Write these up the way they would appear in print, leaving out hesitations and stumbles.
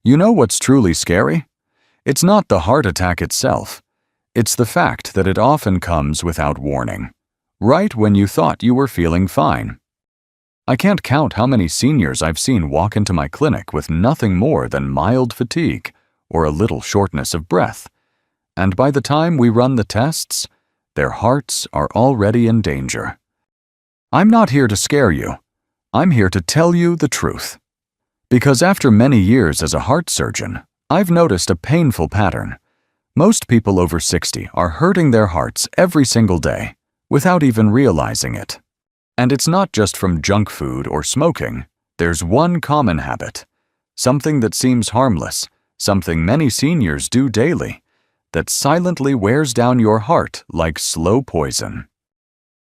You know what's truly scary? It's not the heart attack itself. It's the fact that it often comes without warning, right when you thought you were feeling fine. I can't count how many seniors I've seen walk into my clinic with nothing more than mild fatigue or a little shortness of breath, and by the time we run the tests, their hearts are already in danger. I'm not here to scare you. I'm here to tell you the truth. Because after many years as a heart surgeon, I've noticed a painful pattern. Most people over 60 are hurting their hearts every single day without even realizing it. And it's not just from junk food or smoking. There's one common habit, something that seems harmless, something many seniors do daily, that silently wears down your heart like slow poison.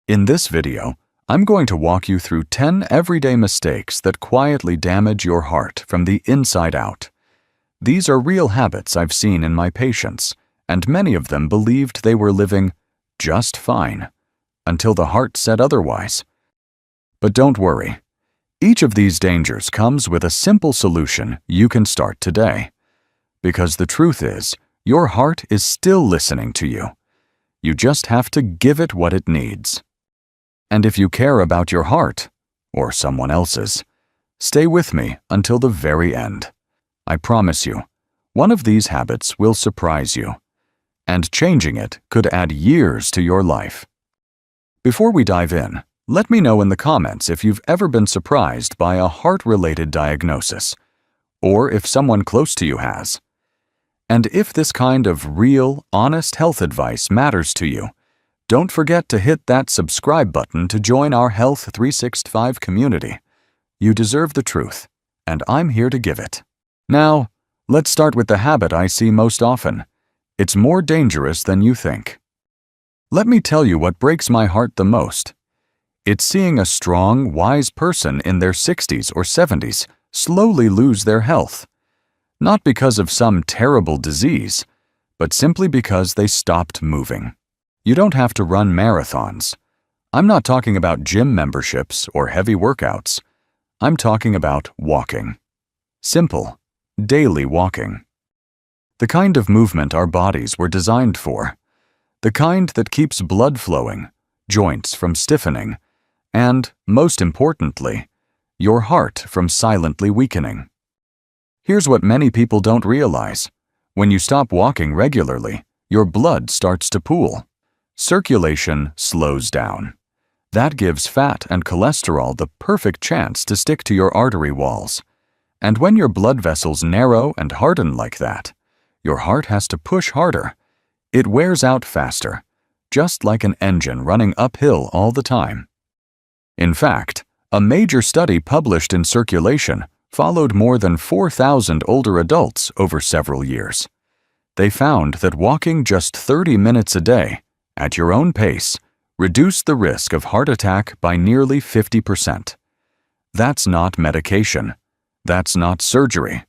In this video, I'm going to walk you through 10 everyday mistakes that quietly damage your heart from the inside out. These are real habits I've seen in my patients, and many of them believed they were living just fine, until the heart said otherwise. But don't worry. Each of these dangers comes with a simple solution you can start today. Because the truth is, your heart is still listening to you. You just have to give it what it needs. And if you care about your heart, or someone else's, stay with me until the very end. I promise you, one of these habits will surprise you, and changing it could add years to your life. Before we dive in, let me know in the comments if you've ever been surprised by a heart-related diagnosis, or if someone close to you has. And if this kind of real, honest health advice matters to you, don't forget to hit that subscribe button to join our Health 365 community. You deserve the truth, and I'm here to give it. Now, let's start with the habit I see most often. It's more dangerous than you think. Let me tell you what breaks my heart the most. It's seeing a strong, wise person in their 60s or 70s slowly lose their health. Not because of some terrible disease, but simply because they stopped moving. You don't have to run marathons. I'm not talking about gym memberships or heavy workouts. I'm talking about walking. Simple, daily walking. The kind of movement our bodies were designed for. The kind that keeps blood flowing, joints from stiffening, and, most importantly, your heart from silently weakening. Here's what many people don't realize. When you stop walking regularly, your blood starts to pool. Circulation slows down. That gives fat and cholesterol the perfect chance to stick to your artery walls. And when your blood vessels narrow and harden like that, your heart has to push harder. It wears out faster, just like an engine running uphill all the time. In fact, a major study published in Circulation followed more than 4,000 older adults over several years. They found that walking just 30 minutes a day, at your own pace, reduced the risk of heart attack by nearly 50%. That's not medication. That's not surgery.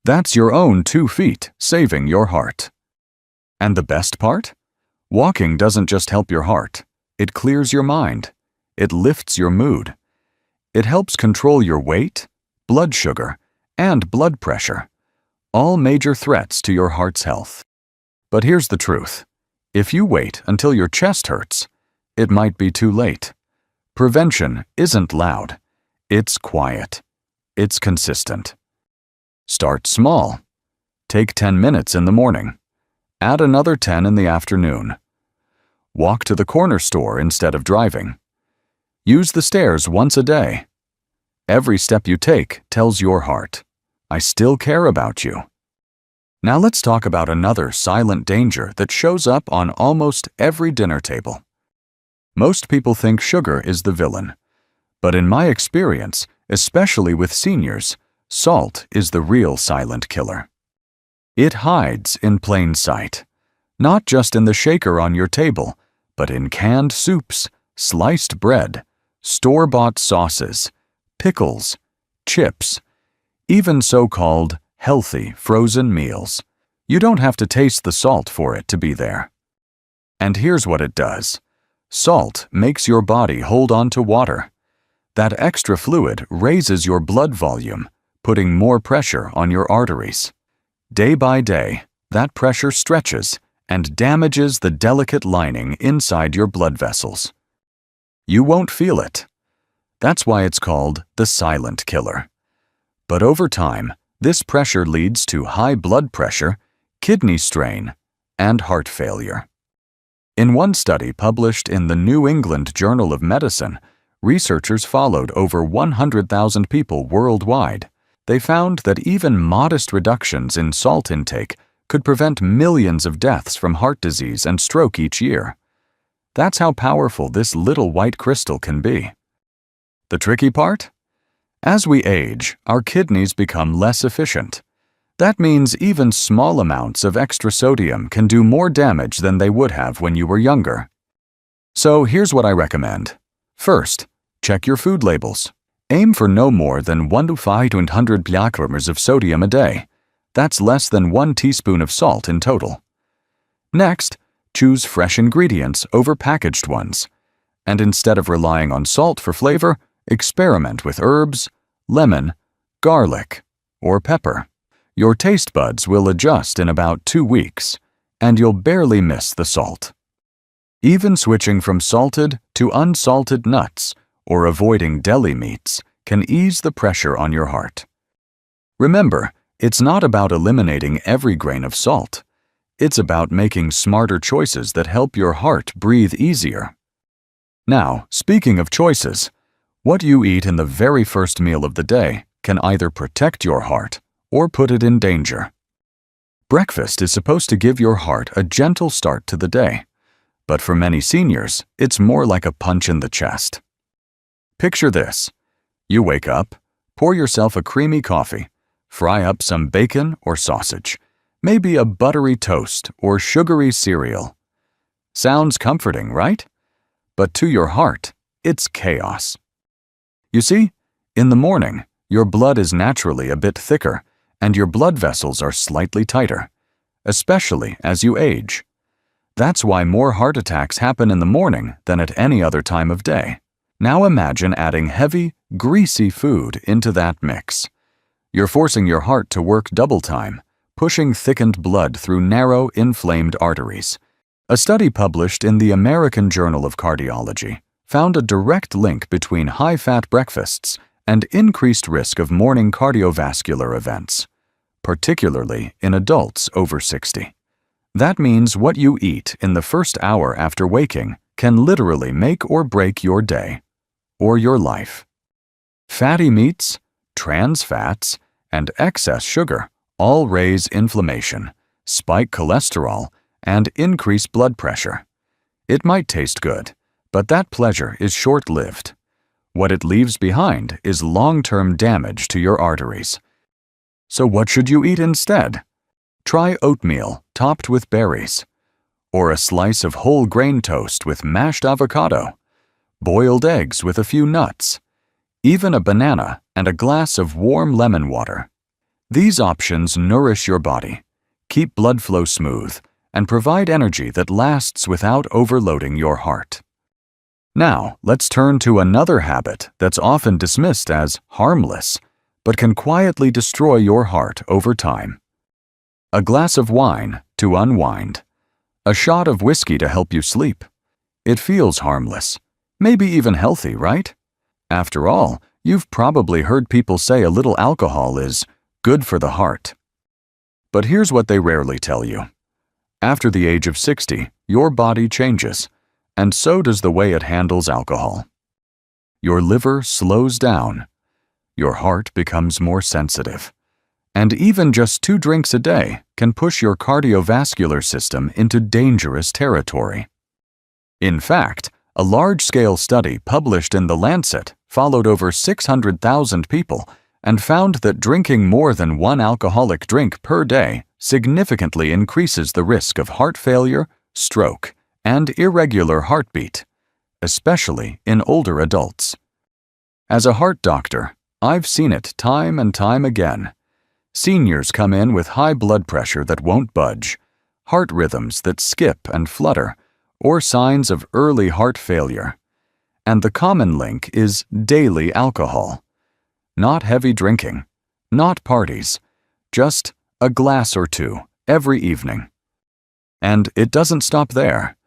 That's your own 2 feet saving your heart. And the best part? Walking doesn't just help your heart. It clears your mind. It lifts your mood. It helps control your weight, blood sugar, and blood pressure, all major threats to your heart's health. But here's the truth. If you wait until your chest hurts, it might be too late. Prevention isn't loud. It's quiet. It's consistent. Start small. Take 10 minutes in the morning. Add another 10 in the afternoon. Walk to the corner store instead of driving. Use the stairs once a day. Every step you take tells your heart, I still care about you. Now let's talk about another silent danger that shows up on almost every dinner table. Most people think sugar is the villain, but in my experience, especially with seniors, salt is the real silent killer. It hides in plain sight, not just in the shaker on your table, but in canned soups, sliced bread, store-bought sauces, pickles, chips, even so-called healthy frozen meals. You don't have to taste the salt for it to be there. And here's what it does. Salt makes your body hold on to water. That extra fluid raises your blood volume, putting more pressure on your arteries. Day by day, that pressure stretches and damages the delicate lining inside your blood vessels. You won't feel it. That's why it's called the silent killer. But over time, this pressure leads to high blood pressure, kidney strain, and heart failure. In one study published in the New England Journal of Medicine, researchers followed over 100,000 people worldwide. They found that even modest reductions in salt intake could prevent millions of deaths from heart disease and stroke each year. That's how powerful this little white crystal can be. The tricky part? As we age, our kidneys become less efficient. That means even small amounts of extra sodium can do more damage than they would have when you were younger. So here's what I recommend. First, check your food labels. Aim for no more than 1 to 500 milligrams of sodium a day. That's less than 1 teaspoon of salt in total. Next, choose fresh ingredients over packaged ones. And instead of relying on salt for flavor, experiment with herbs, lemon, garlic, or pepper. Your taste buds will adjust in about 2 weeks, and you'll barely miss the salt. Even switching from salted to unsalted nuts or avoiding deli meats can ease the pressure on your heart. Remember, it's not about eliminating every grain of salt. It's about making smarter choices that help your heart breathe easier. Now, speaking of choices, what you eat in the very first meal of the day can either protect your heart or put it in danger. Breakfast is supposed to give your heart a gentle start to the day, but for many seniors, it's more like a punch in the chest. Picture this. You wake up, pour yourself a creamy coffee, fry up some bacon or sausage, maybe a buttery toast or sugary cereal. Sounds comforting, right? But to your heart, it's chaos. You see, in the morning, your blood is naturally a bit thicker, and your blood vessels are slightly tighter, especially as you age. That's why more heart attacks happen in the morning than at any other time of day. Now imagine adding heavy, greasy food into that mix. You're forcing your heart to work double time, pushing thickened blood through narrow, inflamed arteries. A study published in the American Journal of Cardiology found a direct link between high-fat breakfasts and increased risk of morning cardiovascular events, particularly in adults over 60. That means what you eat in the first hour after waking can literally make or break your day or your life. Fatty meats, trans fats, and excess sugar all raise inflammation, spike cholesterol, and increase blood pressure. It might taste good, but that pleasure is short-lived. What it leaves behind is long-term damage to your arteries. So what should you eat instead? Try oatmeal topped with berries, or a slice of whole grain toast with mashed avocado, boiled eggs with a few nuts, even a banana and a glass of warm lemon water. These options nourish your body, keep blood flow smooth, and provide energy that lasts without overloading your heart. Now, let's turn to another habit that's often dismissed as harmless, but can quietly destroy your heart over time. A glass of wine to unwind. A shot of whiskey to help you sleep. It feels harmless, maybe even healthy, right? After all, you've probably heard people say a little alcohol is good for the heart. But here's what they rarely tell you. After the age of 60, your body changes, and so does the way it handles alcohol. Your liver slows down. Your heart becomes more sensitive. And even just 2 drinks a day can push your cardiovascular system into dangerous territory. In fact, a large-scale study published in The Lancet followed over 600,000 people and found that drinking more than 1 alcoholic drink per day significantly increases the risk of heart failure, stroke, and irregular heartbeat, especially in older adults. As a heart doctor, I've seen it time and time again. Seniors come in with high blood pressure that won't budge, heart rhythms that skip and flutter, or signs of early heart failure. And the common link is daily alcohol. Not heavy drinking, not parties, just a glass or two every evening. And it doesn't stop there.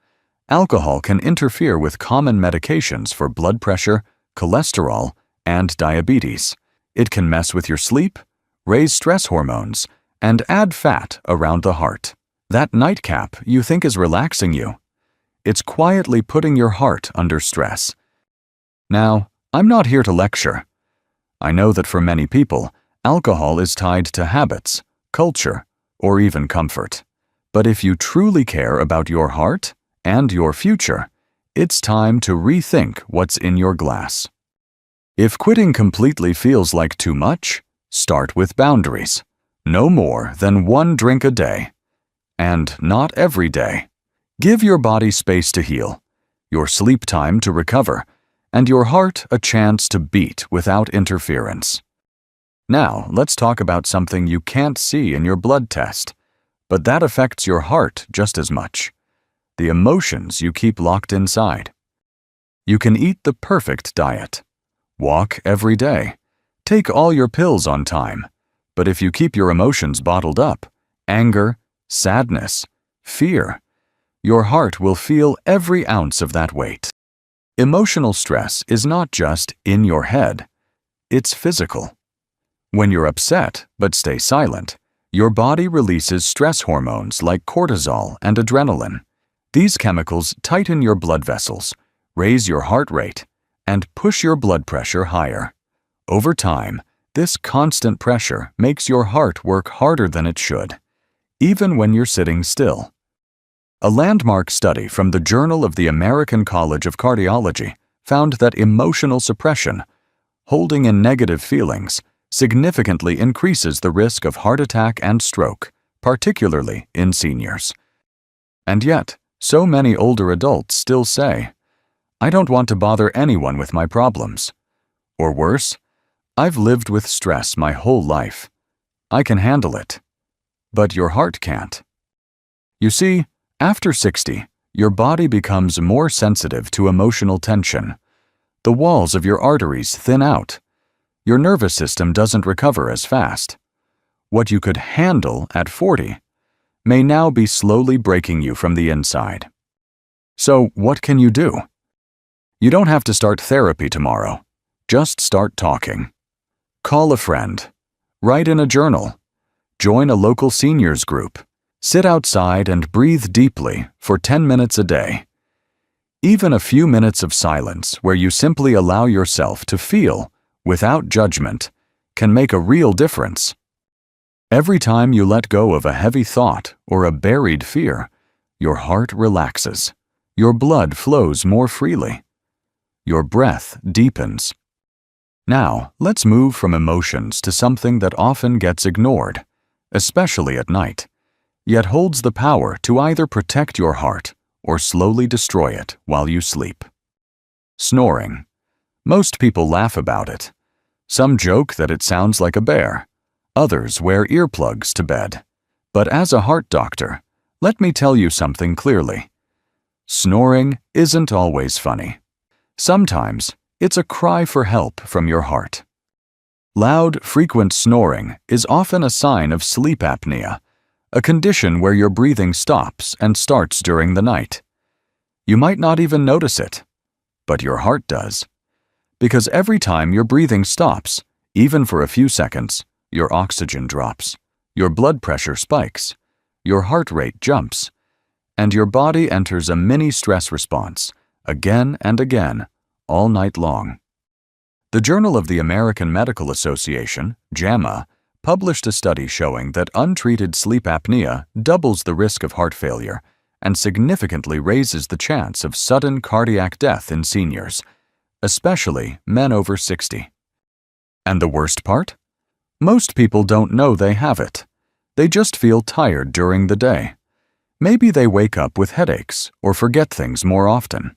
Alcohol can interfere with common medications for blood pressure, cholesterol, and diabetes. It can mess with your sleep, raise stress hormones, and add fat around the heart. That nightcap you think is relaxing you, it's quietly putting your heart under stress. Now, I'm not here to lecture. I know that for many people, alcohol is tied to habits, culture, or even comfort. But if you truly care about your heart and your future, it's time to rethink what's in your glass. If quitting completely feels like too much, start with boundaries. No more than 1 drink a day. And not every day. Give your body space to heal, your sleep time to recover, and your heart a chance to beat without interference. Now, let's talk about something you can't see in your blood test, but that affects your heart just as much. The emotions you keep locked inside. You can eat the perfect diet, walk every day, take all your pills on time, but if you keep your emotions bottled up, anger, sadness, fear, your heart will feel every ounce of that weight. Emotional stress is not just in your head, it's physical. When you're upset but stay silent, your body releases stress hormones like cortisol and adrenaline. These chemicals tighten your blood vessels, raise your heart rate, and push your blood pressure higher. Over time, this constant pressure makes your heart work harder than it should, even when you're sitting still. A landmark study from the Journal of the American College of Cardiology found that emotional suppression, holding in negative feelings, significantly increases the risk of heart attack and stroke, particularly in seniors. And yet, so many older adults still say, "I don't want to bother anyone with my problems." Or worse, "I've lived with stress my whole life. I can handle it." But your heart can't. You see, after 60, your body becomes more sensitive to emotional tension. The walls of your arteries thin out. Your nervous system doesn't recover as fast. What you could handle at 40 may now be slowly breaking you from the inside. So what can you do? You don't have to start therapy tomorrow. Just start talking. Call a friend. Write in a journal. Join a local seniors group. Sit outside and breathe deeply for 10 minutes a day. Even a few minutes of silence where you simply allow yourself to feel, without judgment, can make a real difference. Every time you let go of a heavy thought or a buried fear, your heart relaxes. Your blood flows more freely. Your breath deepens. Now, let's move from emotions to something that often gets ignored, especially at night, yet holds the power to either protect your heart or slowly destroy it while you sleep. Snoring. Most people laugh about it. Some joke that it sounds like a bear. Others wear earplugs to bed. But as a heart doctor, let me tell you something clearly. Snoring isn't always funny. Sometimes it's a cry for help from your heart. Loud, frequent snoring is often a sign of sleep apnea, a condition where your breathing stops and starts during the night. You might not even notice it, but your heart does. Because every time your breathing stops, even for a few seconds, your oxygen drops, your blood pressure spikes, your heart rate jumps, and your body enters a mini stress response, again and again, all night long. The Journal of the American Medical Association, JAMA, published a study showing that untreated sleep apnea doubles the risk of heart failure and significantly raises the chance of sudden cardiac death in seniors, especially men over 60. And the worst part? Most people don't know they have it. They just feel tired during the day. Maybe they wake up with headaches or forget things more often.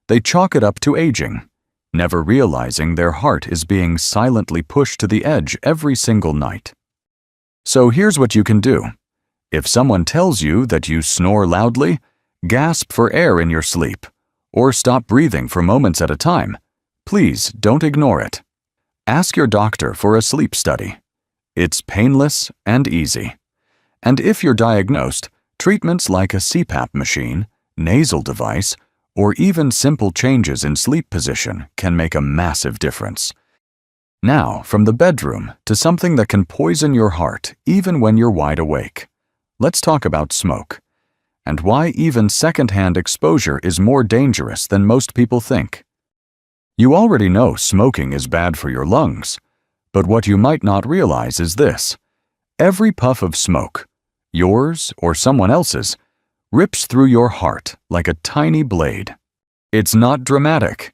They chalk it up to aging, never realizing their heart is being silently pushed to the edge every single night. So here's what you can do. If someone tells you that you snore loudly, gasp for air in your sleep, or stop breathing for moments at a time, please don't ignore it. Ask your doctor for a sleep study. It's painless and easy. And if you're diagnosed, treatments like a CPAP machine, nasal device, or even simple changes in sleep position can make a massive difference. Now, from the bedroom to something that can poison your heart even when you're wide awake. Let's talk about smoke, and why even secondhand exposure is more dangerous than most people think. You already know smoking is bad for your lungs, but what you might not realize is this. Every puff of smoke, yours or someone else's, rips through your heart like a tiny blade. It's not dramatic.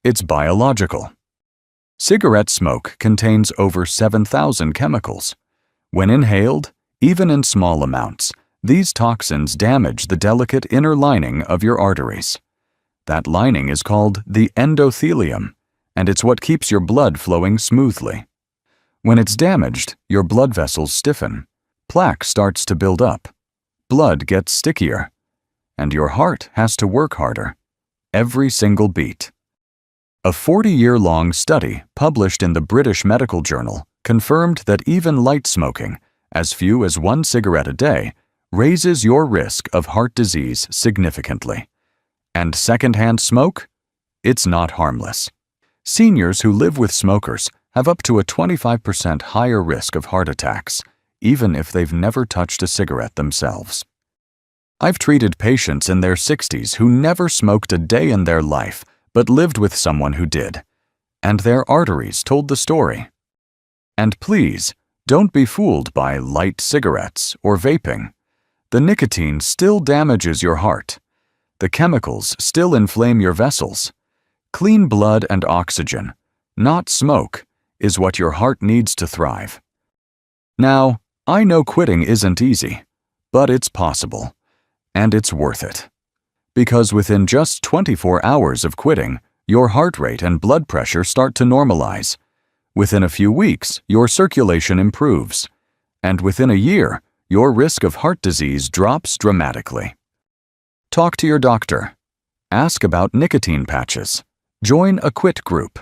It's biological. Cigarette smoke contains over 7,000 chemicals. When inhaled, even in small amounts, these toxins damage the delicate inner lining of your arteries. That lining is called the endothelium, and it's what keeps your blood flowing smoothly. When it's damaged, your blood vessels stiffen, plaque starts to build up, blood gets stickier, and your heart has to work harder, every single beat. A 40-year-long study published in the British Medical Journal confirmed that even light smoking, as few as 1 cigarette a day, raises your risk of heart disease significantly. And secondhand smoke? It's not harmless. Seniors who live with smokers have up to a 25% higher risk of heart attacks, even if they've never touched a cigarette themselves. I've treated patients in their 60s who never smoked a day in their life, but lived with someone who did, and their arteries told the story. And please, don't be fooled by light cigarettes or vaping. The nicotine still damages your heart. The chemicals still inflame your vessels. Clean blood and oxygen, not smoke, is what your heart needs to thrive. Now, I know quitting isn't easy, but it's possible, and it's worth it. Because within just 24 hours of quitting, your heart rate and blood pressure start to normalize. Within a few weeks, your circulation improves. And within a year, your risk of heart disease drops dramatically. Talk to your doctor. Ask about nicotine patches. Join a quit group.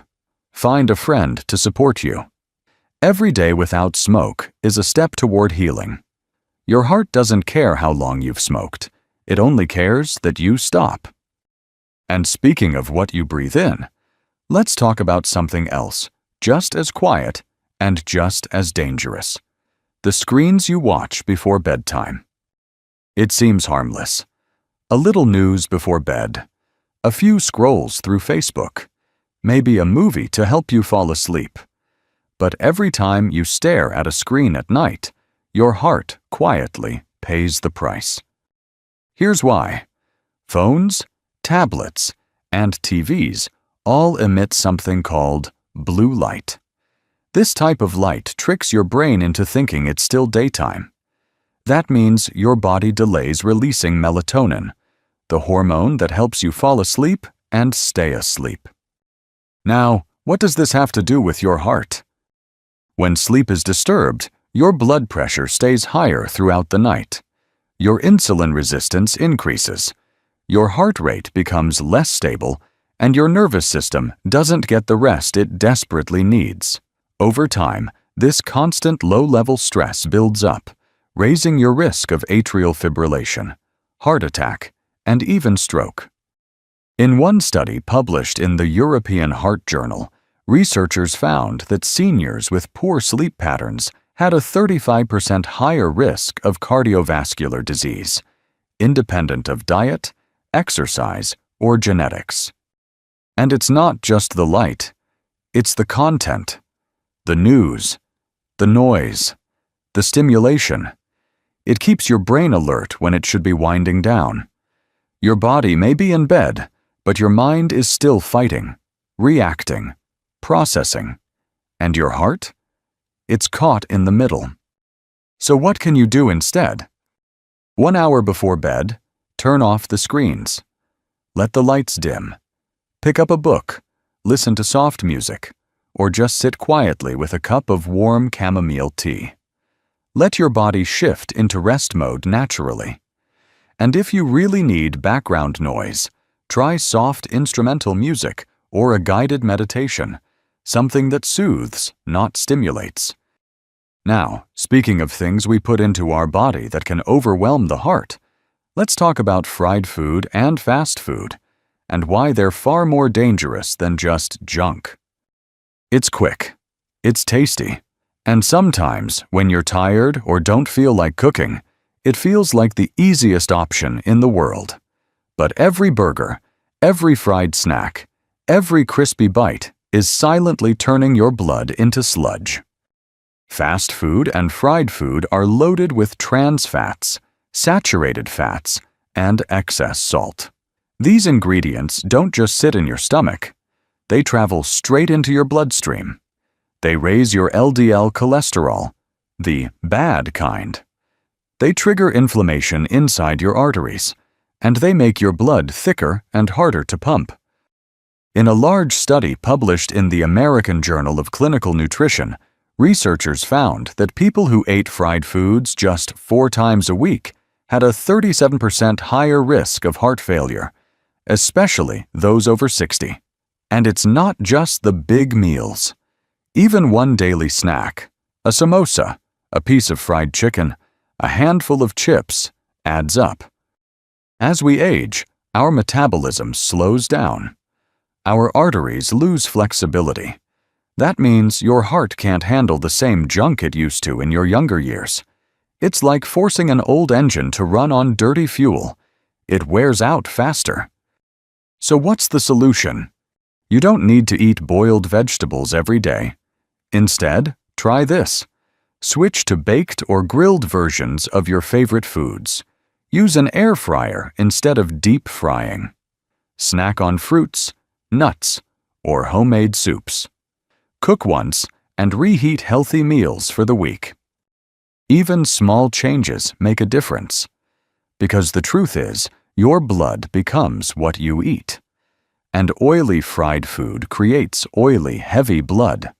Find a friend to support you. Every day without smoke is a step toward healing. Your heart doesn't care how long you've smoked. It only cares that you stop. And speaking of what you breathe in, let's talk about something else, just as quiet and just as dangerous. The screens you watch before bedtime. It seems harmless. A little news before bed, a few scrolls through Facebook, maybe a movie to help you fall asleep. But every time you stare at a screen at night, your heart quietly pays the price. Here's why. Phones, tablets, and TVs all emit something called blue light. This type of light tricks your brain into thinking it's still daytime. That means your body delays releasing melatonin, the hormone that helps you fall asleep and stay asleep. Now, what does this have to do with your heart? When sleep is disturbed, your blood pressure stays higher throughout the night. Your insulin resistance increases. Your heart rate becomes less stable, and your nervous system doesn't get the rest it desperately needs. Over time, this constant low-level stress builds up, raising your risk of atrial fibrillation, heart attack, and even stroke. In one study published in the European Heart Journal, researchers found that seniors with poor sleep patterns had a 35% higher risk of cardiovascular disease, independent of diet, exercise, or genetics. And it's not just the light, it's the content, the news, the noise, the stimulation. It keeps your brain alert when it should be winding down. Your body may be in bed, but your mind is still fighting, reacting, processing. And your heart? It's caught in the middle. So what can you do instead? 1 hour before bed, turn off the screens. Let the lights dim. Pick up a book, listen to soft music, or just sit quietly with a cup of warm chamomile tea. Let your body shift into rest mode naturally. And if you really need background noise, try soft instrumental music or a guided meditation, something that soothes, not stimulates. Now, speaking of things we put into our body that can overwhelm the heart, let's talk about fried food and fast food, and why they're far more dangerous than just junk. It's quick, it's tasty, and sometimes, when you're tired or don't feel like cooking, it feels like the easiest option in the world. But every burger, every fried snack, every crispy bite is silently turning your blood into sludge. Fast food and fried food are loaded with trans fats, saturated fats, and excess salt. These ingredients don't just sit in your stomach. They travel straight into your bloodstream. They raise your LDL cholesterol, the bad kind. They trigger inflammation inside your arteries, and they make your blood thicker and harder to pump. In a large study published in the American Journal of Clinical Nutrition, researchers found that people who ate fried foods just 4 times a week had a 37% higher risk of heart failure, especially those over 60. And it's not just the big meals. Even one daily snack, a samosa, a piece of fried chicken, a handful of chips, adds up. As we age, our metabolism slows down. Our arteries lose flexibility. That means your heart can't handle the same junk it used to in your younger years. It's like forcing an old engine to run on dirty fuel. It wears out faster. So what's the solution? You don't need to eat boiled vegetables every day. Instead, try this. Switch to baked or grilled versions of your favorite foods. Use an air fryer instead of deep frying. Snack on fruits, nuts, or homemade soups. Cook once and reheat healthy meals for the week. Even small changes make a difference. Because the truth is, your blood becomes what you eat. And oily fried food creates oily, heavy blood.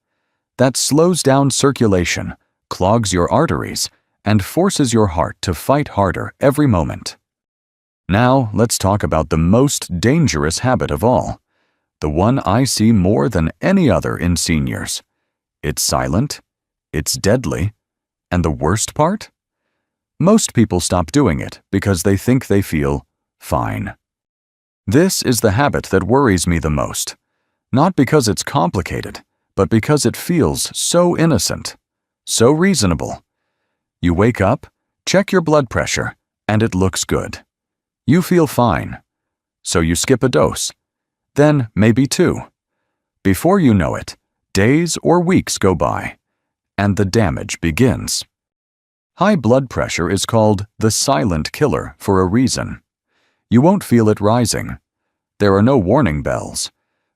That slows down circulation, clogs your arteries, and forces your heart to fight harder every moment. Now, let's talk about the most dangerous habit of all. The one I see more than any other in seniors. It's silent, it's deadly, and the worst part? Most people stop doing it because they think they feel fine. This is the habit that worries me the most. Not because it's complicated, but because it feels so innocent, so reasonable. You wake up, check your blood pressure, and it looks good. You feel fine. So you skip a dose. Then maybe 2. Before you know it, days or weeks go by, and the damage begins. High blood pressure is called the silent killer for a reason. You won't feel it rising. There are no warning bells.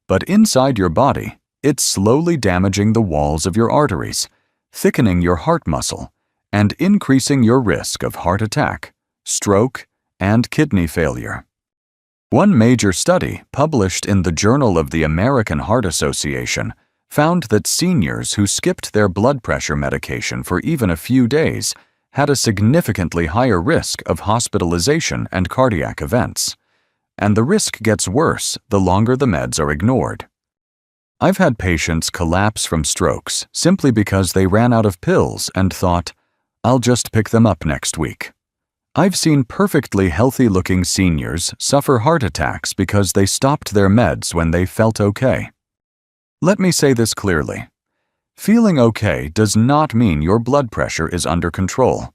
But inside your body, it's slowly damaging the walls of your arteries, thickening your heart muscle, and increasing your risk of heart attack, stroke, and kidney failure. One major study published in the Journal of the American Heart Association found that seniors who skipped their blood pressure medication for even a few days had a significantly higher risk of hospitalization and cardiac events. And the risk gets worse the longer the meds are ignored. I've had patients collapse from strokes simply because they ran out of pills and thought, I'll just pick them up next week. I've seen perfectly healthy-looking seniors suffer heart attacks because they stopped their meds when they felt okay. Let me say this clearly. Feeling okay does not mean your blood pressure is under control.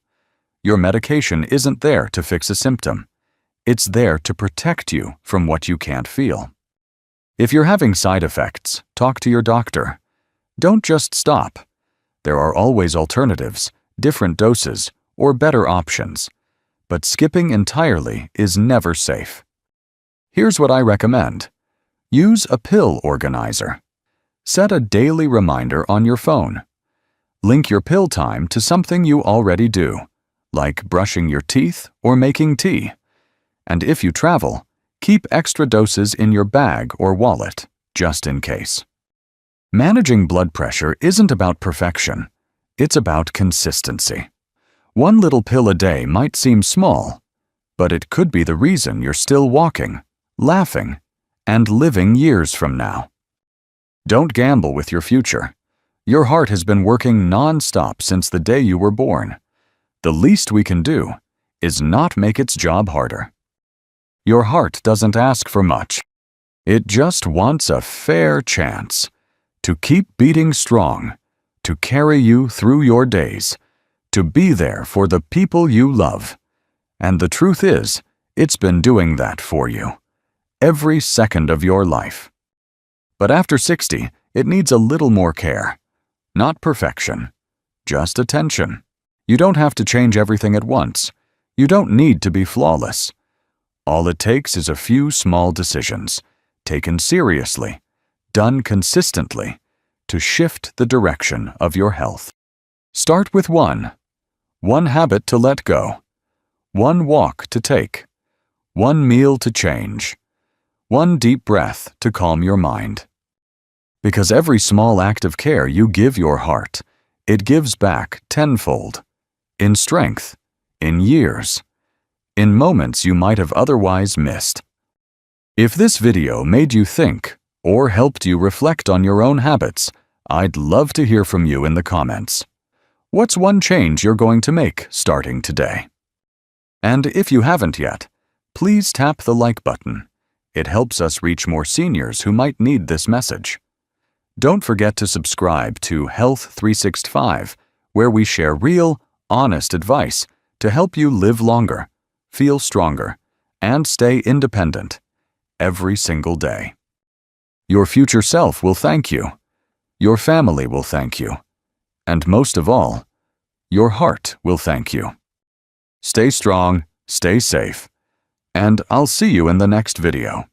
Your medication isn't there to fix a symptom. It's there to protect you from what you can't feel. If you're having side effects, talk to your doctor. Don't just stop. There are always alternatives, different doses, or better options. But skipping entirely is never safe. Here's what I recommend. Use a pill organizer. Set a daily reminder on your phone. Link your pill time to something you already do, like brushing your teeth or making tea. And if you travel, keep extra doses in your bag or wallet, just in case. Managing blood pressure isn't about perfection. It's about consistency. One little pill a day might seem small, but it could be the reason you're still walking, laughing, and living years from now. Don't gamble with your future. Your heart has been working non-stop since the day you were born. The least we can do is not make its job harder. Your heart doesn't ask for much. It just wants a fair chance to keep beating strong, to carry you through your days, to be there for the people you love. And the truth is, it's been doing that for you, every second of your life. But after 60, it needs a little more care. Not perfection, just attention. You don't have to change everything at once. You don't need to be flawless. All it takes is a few small decisions, taken seriously, done consistently, to shift the direction of your health. Start with one habit to let go, one walk to take, one meal to change, one deep breath to calm your mind. Because every small act of care you give your heart, it gives back tenfold, in strength, in years, in moments you might have otherwise missed. If this video made you think or helped you reflect on your own habits, I'd love to hear from you in the comments. What's one change you're going to make starting today? And if you haven't yet, please tap the like button. It helps us reach more seniors who might need this message. Don't forget to subscribe to Health 365, where we share real, honest advice to help you live longer, feel stronger, and stay independent every single day. Your future self will thank you. Your family will thank you. And most of all, your heart will thank you. Stay strong, stay safe, and I'll see you in the next video.